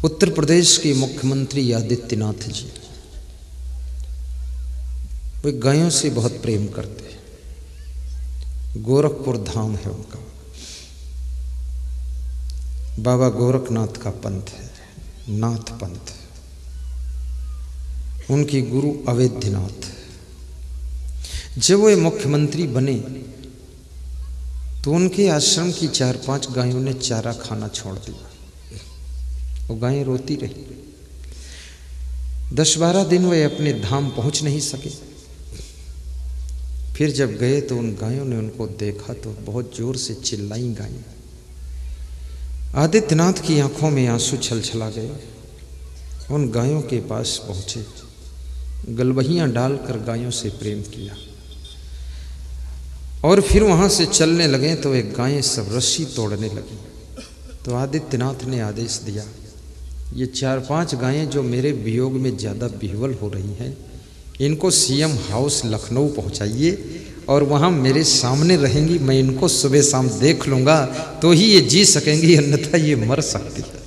उत्तर प्रदेश के मुख्यमंत्री आदित्यनाथ जी वे गायों से बहुत प्रेम करते हैं। गोरखपुर धाम है उनका, बाबा गोरखनाथ का पंथ है, नाथ पंथ। उनकी गुरु अवैधनाथ। जब वो मुख्यमंत्री बने तो उनके आश्रम की 4-5 गायों ने चारा खाना छोड़ दिया। वो गायें रोती रही। 10-12 दिन वे अपने धाम पहुंच नहीं सके। फिर जब गए तो उन गायों ने उनको देखा तो बहुत जोर से चिल्लाई गायें। आदित्यनाथ की आंखों में आंसू छलछला गए। उन गायों के पास पहुंचे, गलबहियां डालकर गायों से प्रेम किया और फिर वहां से चलने लगे तो एक गायें सब रस्सी तोड़ने लगी। तो आदित्यनाथ ने आदेश दिया, ये 4-5 गायें जो मेरे वियोग में ज़्यादा विह्वल हो रही हैं, इनको सीएम हाउस लखनऊ पहुंचाइए और वहां मेरे सामने रहेंगी। मैं इनको सुबह शाम देख लूँगा तो ही ये जी सकेंगी, अन्यथा ये मर सकती है।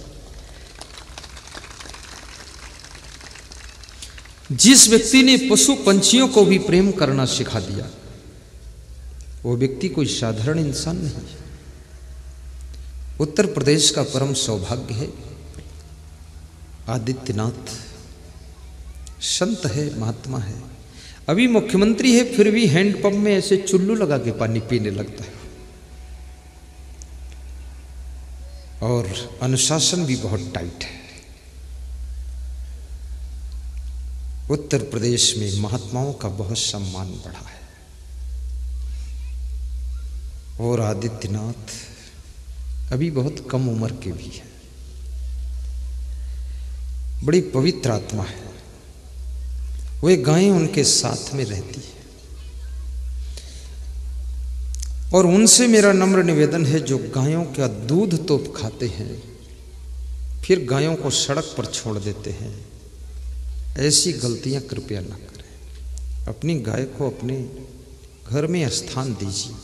जिस व्यक्ति ने पशु पंछियों को भी प्रेम करना सिखा दिया, वो व्यक्ति कोई साधारण इंसान नहीं है। उत्तर प्रदेश का परम सौभाग्य है। आदित्यनाथ संत है, महात्मा है। अभी मुख्यमंत्री है, फिर भी हैंडपंप में ऐसे चुल्लू लगा के पानी पीने लगता है और अनुशासन भी बहुत टाइट है। उत्तर प्रदेश में महात्माओं का बहुत सम्मान बढ़ा है और आदित्यनाथ अभी बहुत कम उम्र के भी हैं। बड़ी पवित्र आत्मा है। वे गायें उनके साथ में रहती है और उनसे मेरा नम्र निवेदन है, जो गायों का दूध तो खाते हैं फिर गायों को सड़क पर छोड़ देते हैं, ऐसी गलतियां कृपया न करें। अपनी गाय को अपने घर में स्थान दीजिए।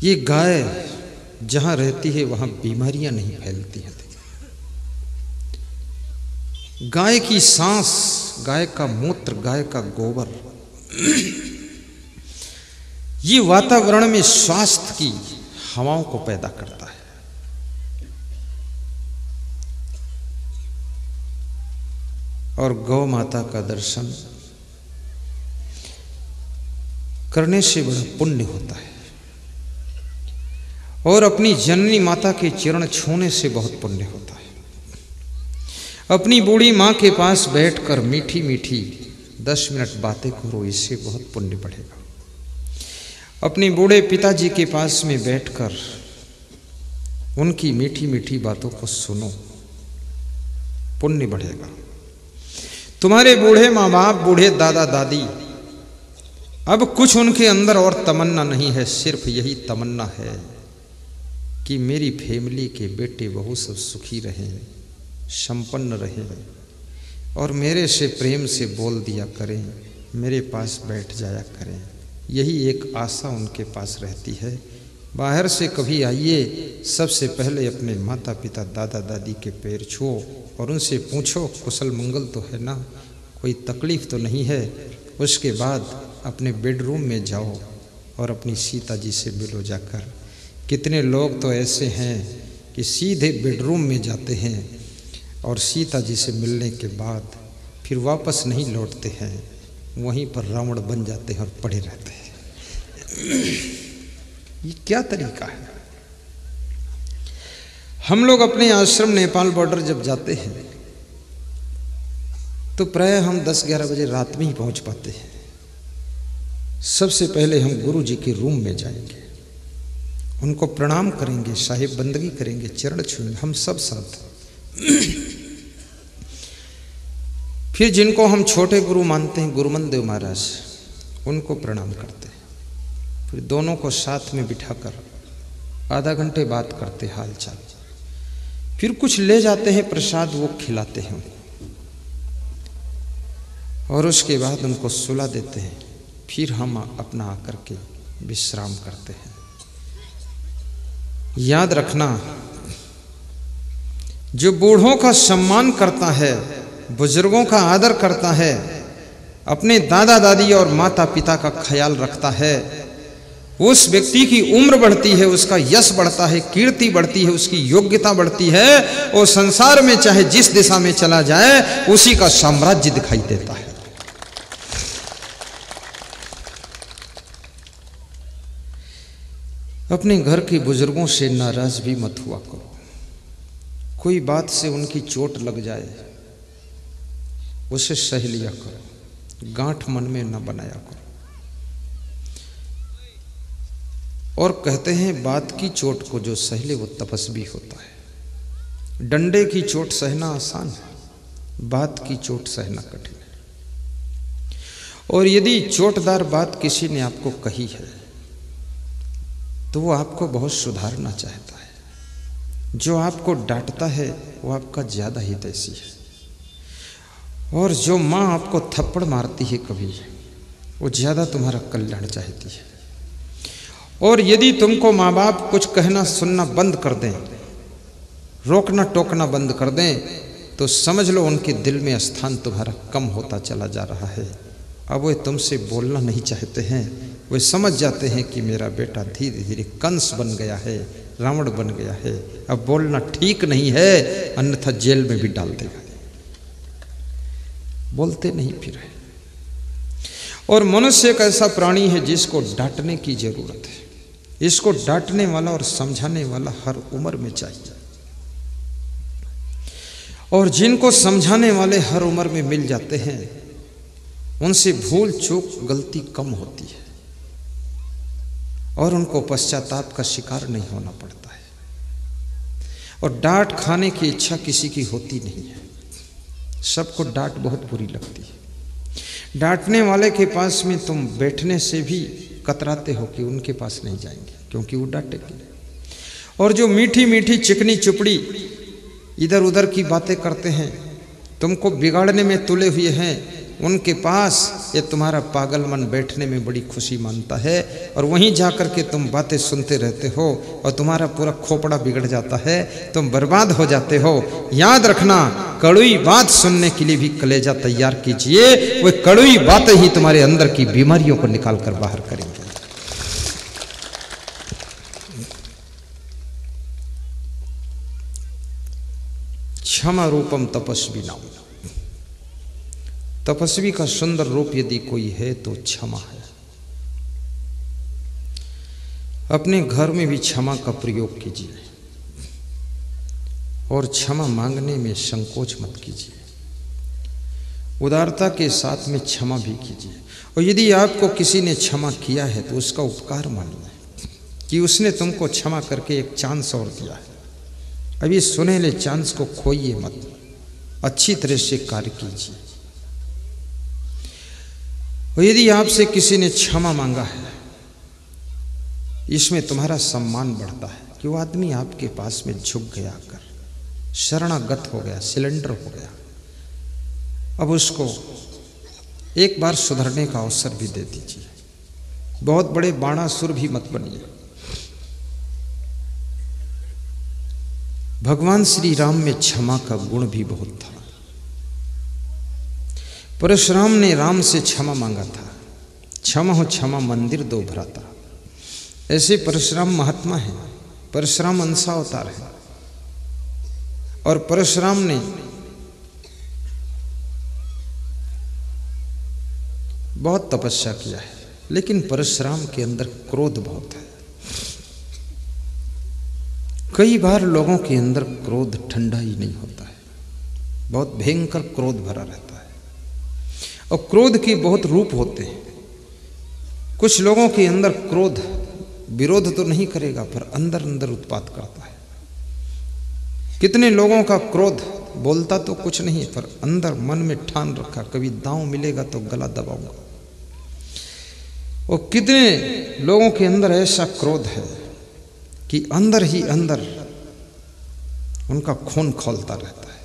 ये गाय जहां रहती है वहां बीमारियां नहीं फैलती हैं। गाय की सांस, गाय का मूत्र, गाय का गोबर, ये वातावरण में स्वास्थ्य की हवाओं को पैदा करता है। और गौ माता का दर्शन करने से बड़ा पुण्य होता है और अपनी जननी माता के चरण छूने से बहुत पुण्य होता है। अपनी बूढ़ी माँ के पास बैठकर मीठी मीठी 10 मिनट बातें करो, इससे बहुत पुण्य बढ़ेगा। अपने बूढ़े पिताजी के पास में बैठकर उनकी मीठी मीठी बातों को सुनो, पुण्य बढ़ेगा। तुम्हारे बूढ़े माँ बाप, बूढ़े दादा दादी, अब कुछ उनके अंदर और तमन्ना नहीं है, सिर्फ यही तमन्ना है कि मेरी फैमिली के बेटे बहू सब सुखी रहें, संपन्न रहें और मेरे से प्रेम से बोल दिया करें, मेरे पास बैठ जाया करें। यही एक आशा उनके पास रहती है। बाहर से कभी आइए, सबसे पहले अपने माता पिता दादा दादी के पैर छुओ और उनसे पूछो कुशल मंगल तो है ना, कोई तकलीफ़ तो नहीं है। उसके बाद अपने बेडरूम में जाओ और अपनी सीता जी से मिलो जाकर। कितने लोग तो ऐसे हैं कि सीधे बेडरूम में जाते हैं और सीता जी से मिलने के बाद फिर वापस नहीं लौटते हैं, वहीं पर रावण बन जाते हैं और पड़े रहते हैं। ये क्या तरीका है? हम लोग अपने आश्रम नेपाल बॉर्डर जब जाते हैं तो प्रायः हम 10-11 बजे रात में ही पहुंच पाते हैं। सबसे पहले हम गुरु जी के रूम में जाएंगे, उनको प्रणाम करेंगे, साहिब बंदगी करेंगे, चरण छूएंगे, हम सब साथ। फिर जिनको हम छोटे गुरु मानते हैं, गुरुमन देव महाराज, उनको प्रणाम करते हैं। फिर दोनों को साथ में बिठाकर आधा घंटे बात करते हाल चाल। फिर कुछ ले जाते हैं प्रसाद, वो खिलाते हैं और उसके बाद उनको सुला देते हैं। फिर हम अपना आकर के विश्राम करते हैं। याद रखना, जो बूढ़ों का सम्मान करता है, बुजुर्गों का आदर करता है, अपने दादा दादी और माता पिता का ख्याल रखता है, उस व्यक्ति की उम्र बढ़ती है, उसका यश बढ़ता है, कीर्ति बढ़ती है, उसकी योग्यता बढ़ती है, और संसार में चाहे जिस दिशा में चला जाए उसी का साम्राज्य दिखाई देता है। अपने घर के बुजुर्गों से नाराज भी मत हुआ करो। कोई बात से उनकी चोट लग जाए उसे सह लिया करो, गांठ मन में न बनाया करो। और कहते हैं बात की चोट को जो सह ले वो तपस्वी होता है। डंडे की चोट सहना आसान है, बात की चोट सहना कठिन है। और यदि चोटदार बात किसी ने आपको कही है तो वो आपको बहुत सुधारना चाहता है। जो आपको डांटता है वो आपका ज़्यादा हितैषी है, और जो माँ आपको थप्पड़ मारती है कभी, वो ज़्यादा तुम्हारा कल्याण चाहती है। और यदि तुमको माँ बाप कुछ कहना सुनना बंद कर दें, रोकना टोकना बंद कर दें, तो समझ लो उनके दिल में स्थान तुम्हारा कम होता चला जा रहा है। अब वे तुमसे बोलना नहीं चाहते हैं, वे समझ जाते हैं कि मेरा बेटा धीरे धीरे कंस बन गया है, रावण बन गया है, अब बोलना ठीक नहीं है, अन्यथा जेल में भी डाल देगा। बोलते नहीं फिर है। और मनुष्य एक ऐसा प्राणी है जिसको डांटने की जरूरत है। इसको डांटने वाला और समझाने वाला हर उम्र में चाहिए, और जिनको समझाने वाले हर उम्र में मिल जाते हैं उनसे भूल चूक गलती कम होती है, और उनको पश्चाताप का शिकार नहीं होना पड़ता है। और डांट खाने की इच्छा किसी की होती नहीं है। सबको डांट बहुत बुरी लगती है। डांटने वाले के पास में तुम बैठने से भी कतराते हो कि उनके पास नहीं जाएंगे, क्योंकि वो डांटेंगे। और जो मीठी मीठी चिकनी चुपड़ी इधर उधर की बातें करते हैं, तुमको बिगाड़ने में तुले हुए हैं, उनके पास ये तुम्हारा पागल मन बैठने में बड़ी खुशी मानता है, और वहीं जाकर के तुम बातें सुनते रहते हो और तुम्हारा पूरा खोपड़ा बिगड़ जाता है, तुम बर्बाद हो जाते हो। याद रखना, कड़वी बात सुनने के लिए भी कलेजा तैयार कीजिए, वो कड़वी बातें ही तुम्हारे अंदर की बीमारियों को निकाल कर बाहर करेंगे। क्षमा रूपम तपस्वी नाम। तपस्वी का सुंदर रूप यदि कोई है तो क्षमा है। अपने घर में भी क्षमा का प्रयोग कीजिए, और क्षमा मांगने में संकोच मत कीजिए। उदारता के साथ में क्षमा भी कीजिए। और यदि आपको किसी ने क्षमा किया है तो उसका उपकार मानिए कि उसने तुमको क्षमा करके एक चांस और दिया है। अभी सुनहले चांस को खोइए मत, अच्छी तरह से कार्य कीजिए। और यदि आपसे किसी ने क्षमा मांगा है, इसमें तुम्हारा सम्मान बढ़ता है कि वो आदमी आपके पास में झुक गया, कर शरणागत हो गया, सिलेंडर हो गया। अब उसको एक बार सुधरने का अवसर भी दे दीजिए। बहुत बड़े बाणासुर भी मत बनिए। भगवान श्री राम में क्षमा का गुण भी बहुत था। परशुराम ने राम से क्षमा मांगा था, क्षमा हो क्षमा मंदिर दो भ्राता। ऐसे परशुराम महात्मा है, परशुराम अंशावतार है। और परशुराम ने बहुत तपस्या किया है, लेकिन परशुराम के अंदर क्रोध बहुत है। कई बार लोगों के अंदर क्रोध ठंडा ही नहीं होता है, बहुत भयंकर क्रोध भरा रहता है। और क्रोध के बहुत रूप होते हैं। कुछ लोगों के अंदर क्रोध विरोध तो नहीं करेगा, पर अंदर अंदर उत्पात करता है। कितने लोगों का क्रोध बोलता तो कुछ नहीं, पर अंदर मन में ठान रखा, कभी दांव मिलेगा तो गला दबाऊंगा। और कितने लोगों के अंदर ऐसा क्रोध है कि अंदर ही अंदर उनका खून खौलता रहता है।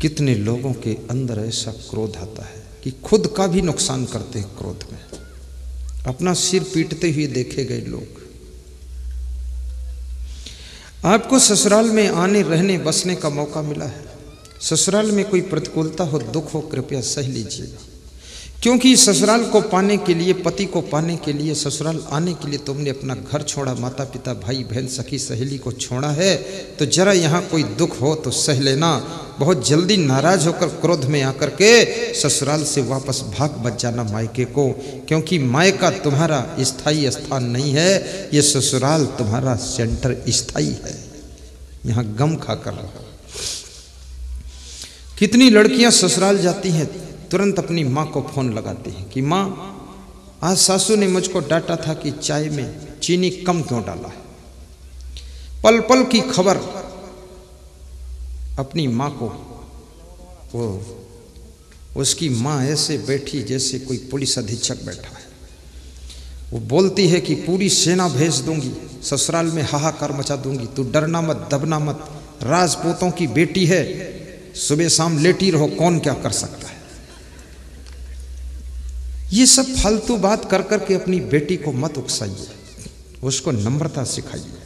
कितने लोगों के अंदर ऐसा क्रोध आता है कि खुद का भी नुकसान करते हैं क्रोध में। अपना सिर पीटते हुए देखे गए लोग। आपको ससुराल में आने रहने बसने का मौका मिला है। ससुराल में कोई प्रतिकूलता हो, दुख हो, कृपया सह लीजिएगा, क्योंकि ससुराल को पाने के लिए, पति को पाने के लिए, ससुराल आने के लिए तुमने अपना घर छोड़ा, माता पिता, भाई बहन, सखी सहेली को छोड़ा है। तो जरा यहाँ कोई दुख हो तो सह लेना। बहुत जल्दी नाराज होकर, क्रोध में आकर के ससुराल से वापस भाग बच जाना मायके को, क्योंकि मायका तुम्हारा स्थायी स्थान नहीं है, ये ससुराल तुम्हारा सेंटर स्थायी है। यहाँ गम खाकर रहो। कितनी लड़कियां ससुराल जाती हैं, तुरंत अपनी माँ को फोन लगाती हैं कि माँ, आज सासू ने मुझको डांटा था कि चाय में चीनी कम क्यों डाला है। पल पल की खबर अपनी माँ को। वो उसकी माँ ऐसे बैठी जैसे कोई पुलिस अधीक्षक बैठा है। वो बोलती है कि पूरी सेना भेज दूंगी, ससुराल में हाहाकार मचा दूंगी, तू डरना मत, दबना मत, राजपूतों की बेटी है, सुबह शाम लेटी रहो, कौन क्या कर सकता है। ये सब फालतू बात कर कर के अपनी बेटी को मत उकसाइए, उसको नम्रता सिखाइए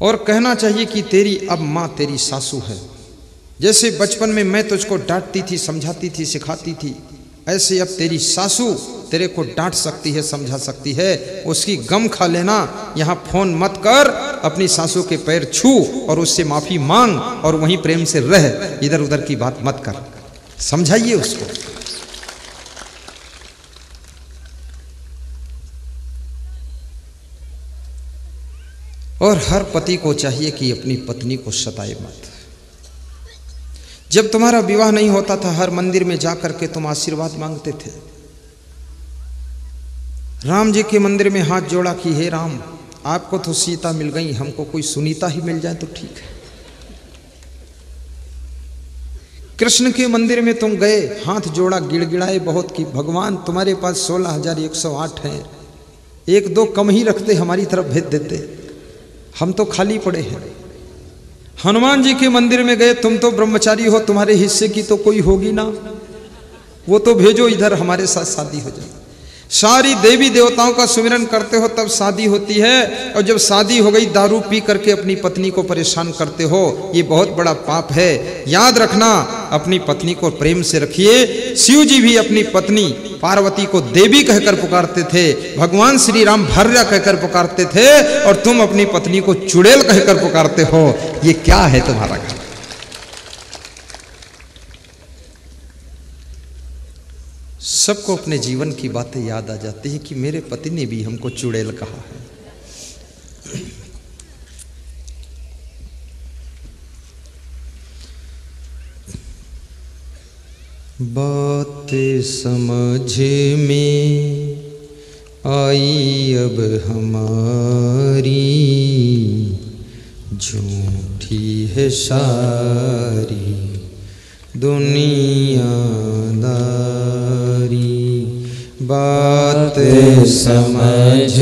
और कहना चाहिए कि तेरी अब माँ तेरी सासू है। जैसे बचपन में मैं तुझको डांटती थी, समझाती थी, सिखाती थी, ऐसे अब तेरी सासू तेरे को डांट सकती है, समझा सकती है। उसकी गम खा लेना। यहाँ फोन मत कर, अपनी सासू के पैर छू और उससे माफी मांग और वहीं प्रेम से रह, इधर उधर की बात मत कर, समझाइए उसको। और हर पति को चाहिए कि अपनी पत्नी को सताए मत। जब तुम्हारा विवाह नहीं होता था, हर मंदिर में जाकर के तुम आशीर्वाद मांगते थे। राम जी के मंदिर में हाथ जोड़ा कि हे राम, आपको तो सीता मिल गई, हमको कोई सुनीता ही मिल जाए तो ठीक है। कृष्ण के मंदिर में तुम गए, हाथ जोड़ा, गिड़गिड़ाए बहुत कि भगवान तुम्हारे पास 16,108 हैं, एक दो कम ही रखते, हमारी तरफ भेज देते, हम तो खाली पड़े हैं। हनुमान जी के मंदिर में गए, तुम तो ब्रह्मचारी हो, तुम्हारे हिस्से की तो कोई होगी ना, वो तो भेजो इधर, हमारे साथ शादी हो जाए। सारी देवी देवताओं का सुमिरन करते हो तब शादी होती है, और जब शादी हो गई दारू पी करके अपनी पत्नी को परेशान करते हो, ये बहुत बड़ा पाप है। याद रखना, अपनी पत्नी को प्रेम से रखिए। शिव जी भी अपनी पत्नी पार्वती को देवी कहकर पुकारते थे, भगवान श्री राम भर्या कहकर पुकारते थे, और तुम अपनी पत्नी को चुड़ैल कहकर पुकारते हो। ये क्या है तुम्हारा घर? सबको अपने जीवन की बातें याद आ जाती है कि मेरे पति ने भी हमको चुड़ैल कहा है। बातें समझ में आई अब हमारी, झूठी है सारी दुनियादारी। बात समझ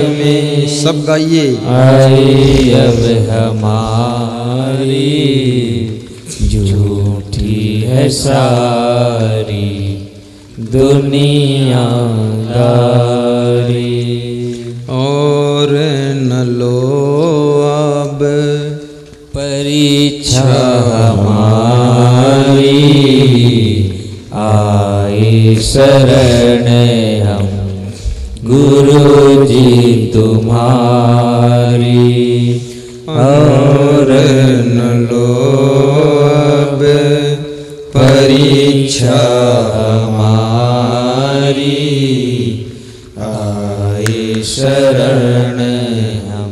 में सब गाइए, आई अब हमारी, झूठी है सारी दुनियादारी। और न लो अब परीक्षा हमारी, आए शरण हम गुरु जी तुम्हारी। और न लो अब परीक्षा हमारी, आए शरण हम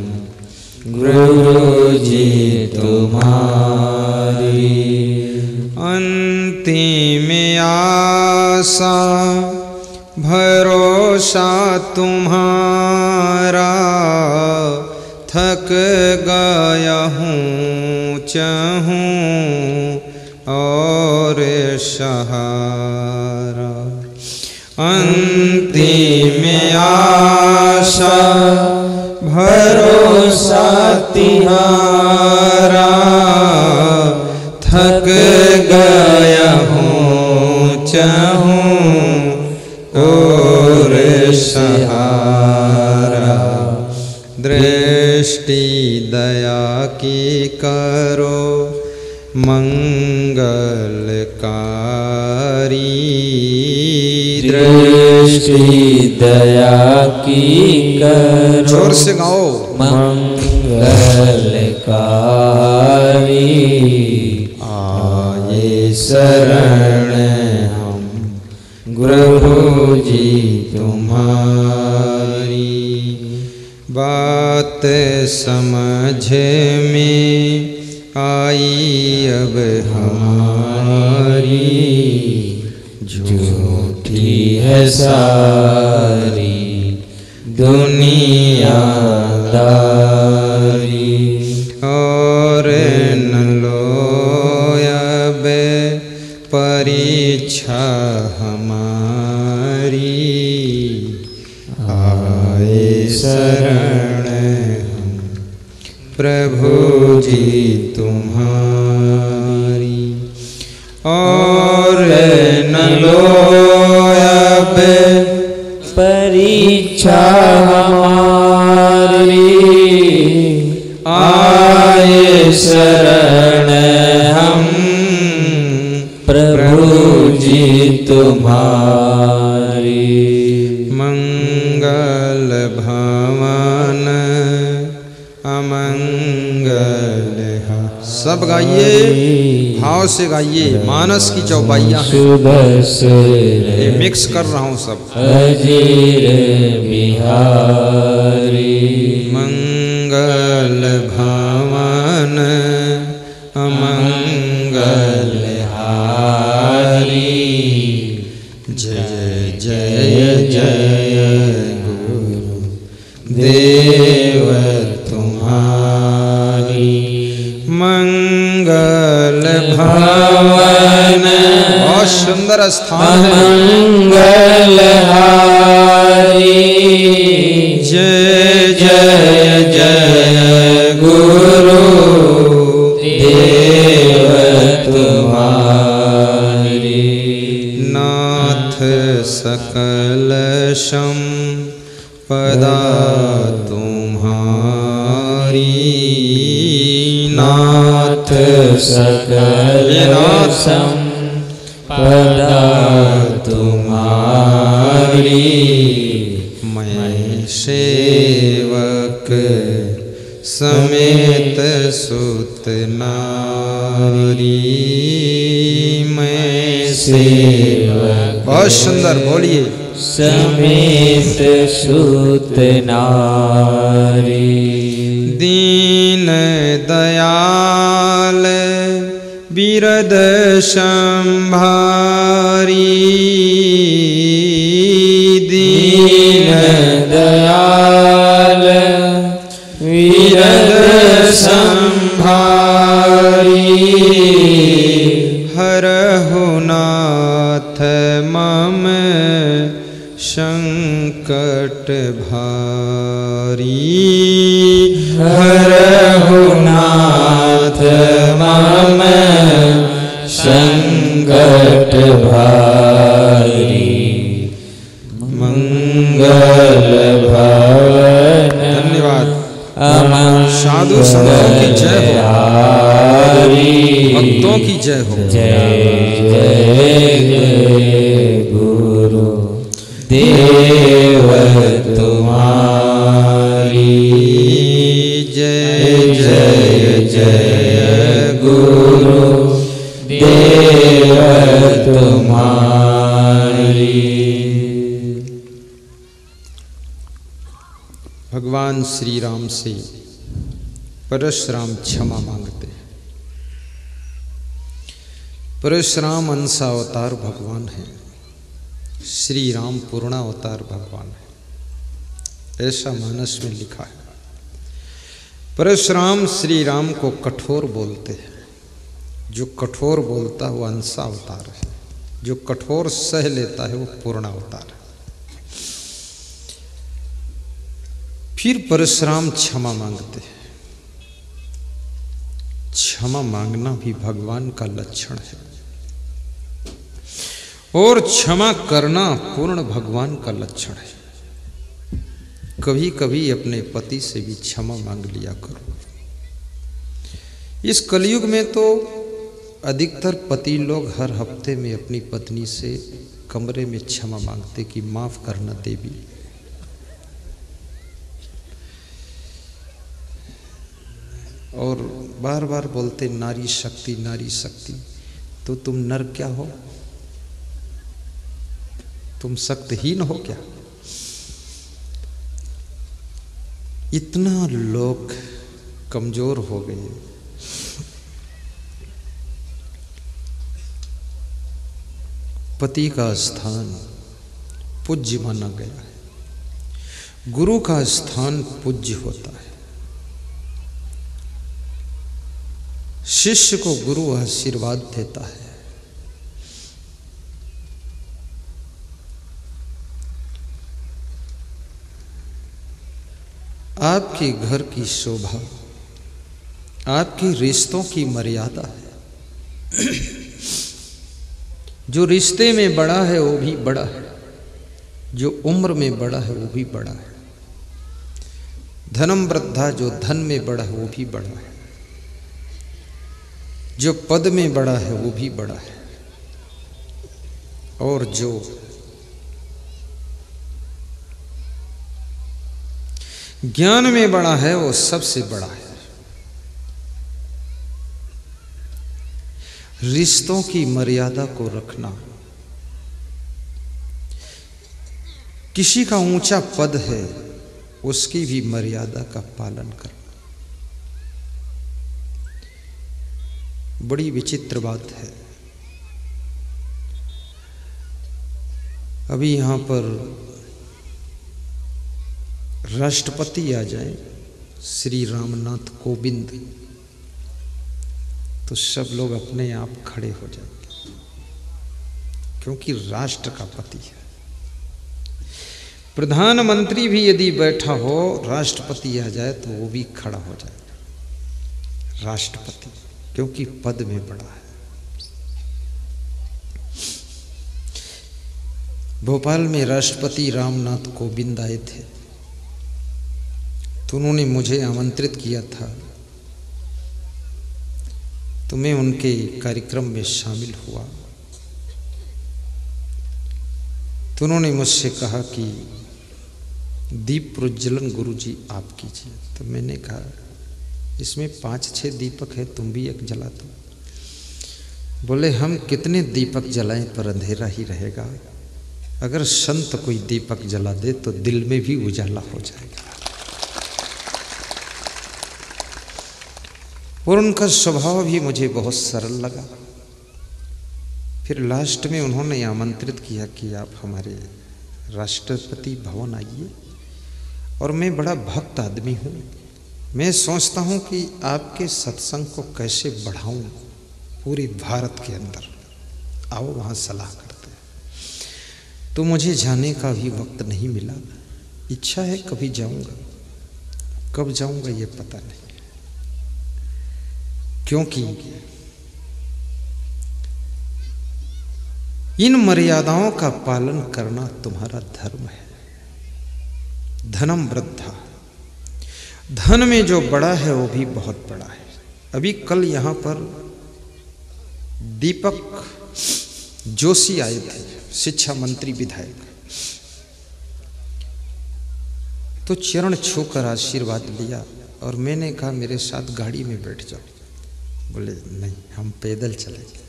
गुरु जी तुम्हारी। अंतिम आशा भरोसा तुम्हारा, थक गया हूँ चाहूँ और सहारा। अंतिम आशा भरोसा तुम्हारा, थक गया हूँ चाहूँ और सहारा। दृष्टि दया की करो मंगलकारी, दृष्टि दया की करो जोर से गाओ मंगलकारी। आए शरण हम गुरु जी तुम्हारी, बात समझ में आई अब हमारी, झूठी है सारी दुनियादारी। और न लो अब परीक्षा हमारी, आए शरण हम प्रभु जी तुम्हारी। और न लो अब परीक्षा हमारी, आए शरण हम प्रभु जी तुम्हारी। मंगल भवन अमंगल है। सब गाइए, भाव से गाइए, मानस की चौपाइयाँ हैं, ये मिक्स कर रहा हूँ सब। अजीर बिहारी, मंगल भवन अमंगल हारी, जय जय जय गुरु देव तुम्हारी। मंगल भवन बहुत सुंदर स्थान है, मंगलहारी, जय जय जय गुरु देव तुम्हारी। नाथ सकल संपदा तुम्हारी, नाथ सकल संपदा तुम्हारी। मैं सेवक समेत सुत नारी, मैं सेवक। बहुत सुंदर, बोलिए। समेत सुत नारी, दीन दयाल बिरद संभारी, दीन दयाल बिरद संभारी। हरहु नाथ मम संकट भारी, हरहु नाथ मम संकट भारी। मंगल भवन धन्यवाद। साधु संतों की जय हो, भक्तों की जय हो। जय जय गुरु देव तुम्हारी, जय जय जय गुरु देव तुम्हारी। भगवान श्री राम से परशुराम क्षमा मांगते हैं। परशुराम अंशावतार भगवान है, श्री राम पूर्णावतार भगवान है, ऐसा मानस में लिखा है। परशुराम श्री राम को कठोर बोलते हैं। जो कठोर बोलता है वो अंशावतार है, जो कठोर सह लेता है वो पूर्णावतार है। फिर परशुराम क्षमा मांगते हैं। क्षमा मांगना भी भगवान का लक्षण है, और क्षमा करना पूर्ण भगवान का लक्षण है। कभी कभी अपने पति से भी क्षमा मांग लिया करो। इस कलयुग में तो अधिकतर पति लोग हर हफ्ते में अपनी पत्नी से कमरे में क्षमा मांगते कि माफ करना देवी। और बार बार बोलते नारी शक्ति नारी शक्ति। तो तुम नर क्या हो? तुम शक्तिहीन हो क्या? इतना लोग कमजोर हो गए। पति का स्थान पूज्य माना गया है। गुरु का स्थान पूज्य होता है। शिष्य को गुरु आशीर्वाद देता है। आपके घर की शोभा आपके रिश्तों की मर्यादा है। जो रिश्ते में बड़ा है वो भी बड़ा है, जो उम्र में बड़ा है वो भी बड़ा है। धनम वृद्धा, जो धन में बड़ा है वो भी बड़ा है, जो पद में बड़ा है वो भी बड़ा है, और जो ज्ञान में बड़ा है वो सबसे बड़ा है। रिश्तों की मर्यादा को रखना, किसी का ऊंचा पद है उसकी भी मर्यादा का पालन करना, बड़ी विचित्र बात है। अभी यहाँ पर राष्ट्रपति आ जाए, श्री रामनाथ कोविंद, तो सब लोग अपने आप खड़े हो जाएंगे, क्योंकि राष्ट्र का पति है। प्रधानमंत्री भी यदि बैठा हो, राष्ट्रपति आ जाए तो वो भी खड़ा हो जाएगा, राष्ट्रपति, क्योंकि पद में बड़ा है। भोपाल में राष्ट्रपति रामनाथ कोविंद आए थे, तो उन्होंने मुझे आमंत्रित किया था, तो मैं उनके कार्यक्रम में शामिल हुआ। तो उन्होंने मुझसे कहा कि दीप प्रज्वलन गुरुजी आप कीजिए। तो मैंने कहा इसमें 5-6 दीपक है, तुम भी एक जला दो। बोले हम कितने दीपक जलाएं पर अंधेरा ही रहेगा, अगर संत कोई दीपक जला दे तो दिल में भी उजाला हो जाएगा। और उनका स्वभाव भी मुझे बहुत सरल लगा। फिर लास्ट में उन्होंने आमंत्रित किया कि आप हमारे राष्ट्रपति भवन आइए, और मैं बड़ा भक्त आदमी हूँ, मैं सोचता हूँ कि आपके सत्संग को कैसे बढ़ाऊँ पूरे भारत के अंदर, आओ वहाँ सलाह करते हैं। तो मुझे जाने का भी वक्त नहीं मिला, इच्छा है कभी जाऊँगा, कब जाऊँगा ये पता नहीं, क्योंकि इन मर्यादाओं का पालन करना तुम्हारा धर्म है। धनम वृद्धा, धन में जो बड़ा है वो भी बहुत बड़ा है। अभी कल यहाँ पर दीपक जोशी आए थे, शिक्षा मंत्री विधायक, तो चरण छूकर आशीर्वाद लिया, और मैंने कहा मेरे साथ गाड़ी में बैठ जाओ। बोले नहीं, हम पैदल चलेंगे।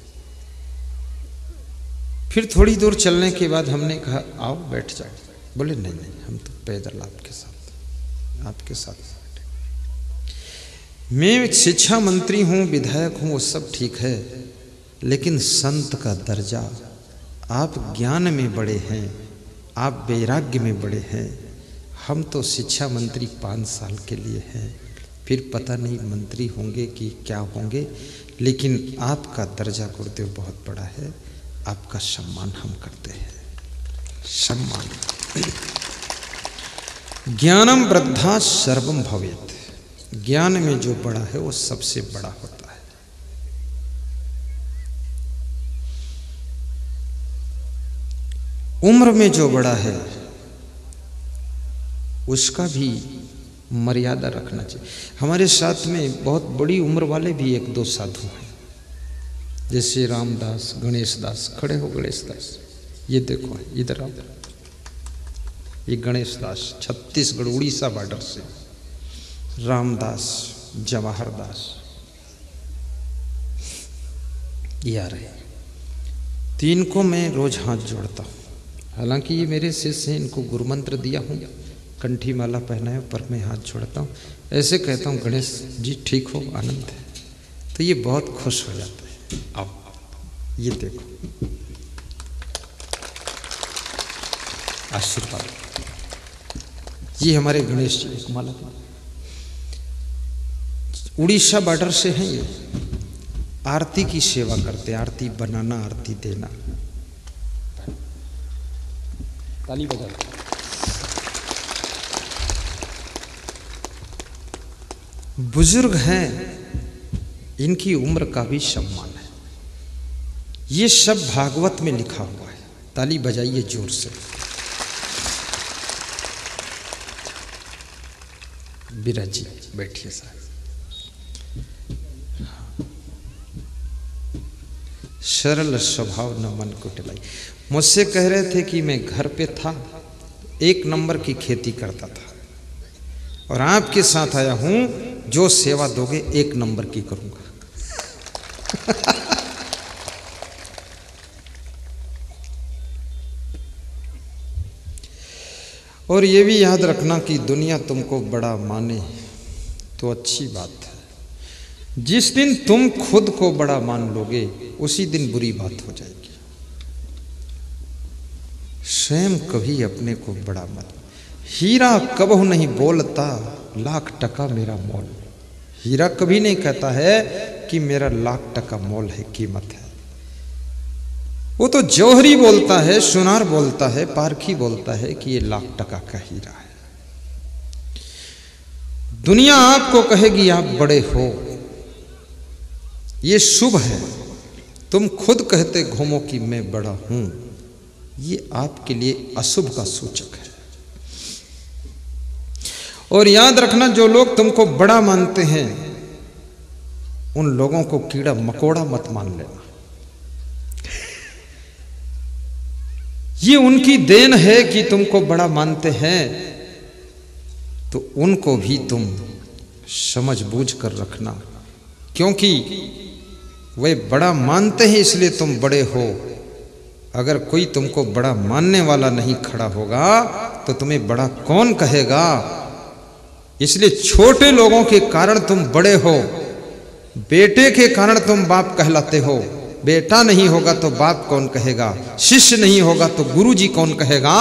फिर थोड़ी दूर चलने के बाद हमने कहा आओ बैठ जाओ। बोले नहीं नहीं, हम तो पैदल आपके साथ बैठे। मैं शिक्षा मंत्री हूँ, विधायक हूँ, वो सब ठीक है, लेकिन संत का दर्जा, आप ज्ञान में बड़े हैं, आप वैराग्य में बड़े हैं, हम तो शिक्षा मंत्री 5 साल के लिए हैं, फिर पता नहीं मंत्री होंगे कि क्या होंगे, लेकिन आपका दर्जा गुरुदेव बहुत बड़ा है, आपका सम्मान हम करते हैं। सम्मान। ज्ञानम वृद्धा सर्वम भवेत्, ज्ञान में जो बड़ा है वो सबसे बड़ा होता है। उम्र में जो बड़ा है उसका भी मर्यादा रखना चाहिए। हमारे साथ में बहुत बड़ी उम्र वाले भी एक दो साधु हैं, जैसे रामदास, गणेश दास। खड़े हो गणेश दास, ये देखो इधर आओ। ये गणेश दास छत्तीसगढ़ उड़ीसा बॉर्डर से, रामदास, जवाहर दास, ये आ रहे। तीन को मैं रोज हाथ जोड़ता हूँ। हालांकि ये मेरे शिष्य हैं, इनको गुरु मंत्र दिया हूँ, कंठी माला पहनाए, पर मैं हाथ जोड़ता हूँ। ऐसे कहता हूँ गणेश जी ठीक हो, आनंद है, तो ये बहुत खुश हो जाता है। आओ ये देखो आशीर्वाद। ये हमारे गणेश जी एक माला, उड़ीसा बॉर्डर से हैं ये। आरती की सेवा करते, आरती बनाना, आरती देना। ताली बजा। बुजुर्ग हैं, इनकी उम्र का भी सम्मान है। ये सब भागवत में लिखा हुआ है। ताली बजाइए जोर से। विराज जी बैठिए साहब। सरल स्वभाव न मन को टिलाई। मुझसे कह रहे थे कि मैं घर पे था, एक नंबर की खेती करता था, और आपके साथ आया हूं, जो सेवा दोगे एक नंबर की करूंगा। और ये भी याद रखना कि दुनिया तुमको बड़ा माने तो अच्छी बात है, जिस दिन तुम खुद को बड़ा मान लोगे उसी दिन बुरी बात हो जाएगी। स्वयं कभी अपने को बड़ा मत। हीरा कबहू नहीं बोलता, लाख टका मेरा मोल। हीरा कभी नहीं कहता है कि मेरा लाख टका मोल है, कीमत है। वो तो जौहरी बोलता है, सुनार बोलता है, पारखी बोलता है कि ये लाख टका का हीरा है। दुनिया आपको कहेगी आप बड़े हो, ये शुभ है। तुम खुद कहते घूमो कि मैं बड़ा हूं, ये आपके लिए अशुभ का सूचक है। और याद रखना, जो लोग तुमको बड़ा मानते हैं उन लोगों को कीड़ा मकोड़ा मत मान लेना। ये उनकी देन है कि तुमको बड़ा मानते हैं, तो उनको भी तुम समझ बूझ कर रखना, क्योंकि वे बड़ा मानते हैं इसलिए तुम बड़े हो। अगर कोई तुमको बड़ा मानने वाला नहीं खड़ा होगा तो तुम्हें बड़ा कौन कहेगा। इसलिए छोटे लोगों के कारण तुम बड़े हो, बेटे के कारण तुम बाप कहलाते हो। बेटा नहीं होगा तो बाप कौन कहेगा, शिष्य नहीं होगा तो गुरु जी कौन कहेगा,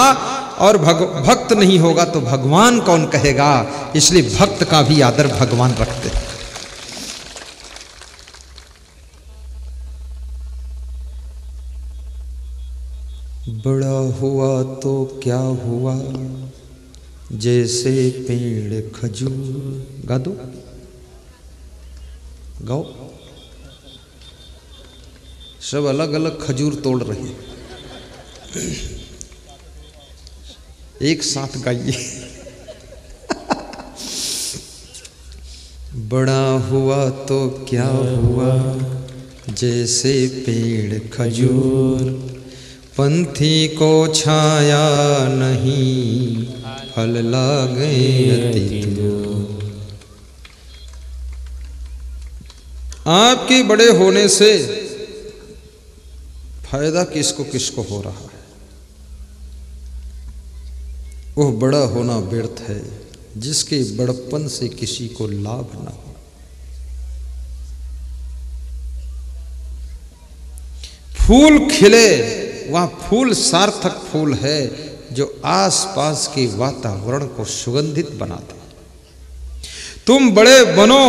और भक्त नहीं होगा तो भगवान कौन कहेगा। इसलिए भक्त का भी आदर भगवान रखते हैं। बड़ा हुआ तो क्या हुआ, जैसे पेड़ खजूर। गा दो, गाओ। सब अलग अलग खजूर तोड़ रहे हैं, एक साथ गाइए। बड़ा हुआ तो क्या हुआ, जैसे पेड़ खजूर, पंथी को छाया नहीं, फल लागे अति दूर। आपके बड़े होने से फायदा किसको किसको हो रहा है, वह बड़ा होना व्यर्थ है जिसके बड़प्पन से किसी को लाभ न हो। फूल खिले, वह फूल सार्थक फूल है जो आसपास के वातावरण को सुगंधित बनाता है। तुम बड़े बनो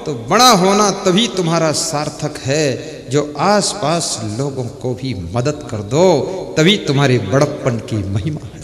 तो बड़ा होना तभी तुम्हारा सार्थक है, जो आसपास लोगों को भी मदद कर दो, तभी तुम्हारे बड़प्पन की महिमा है।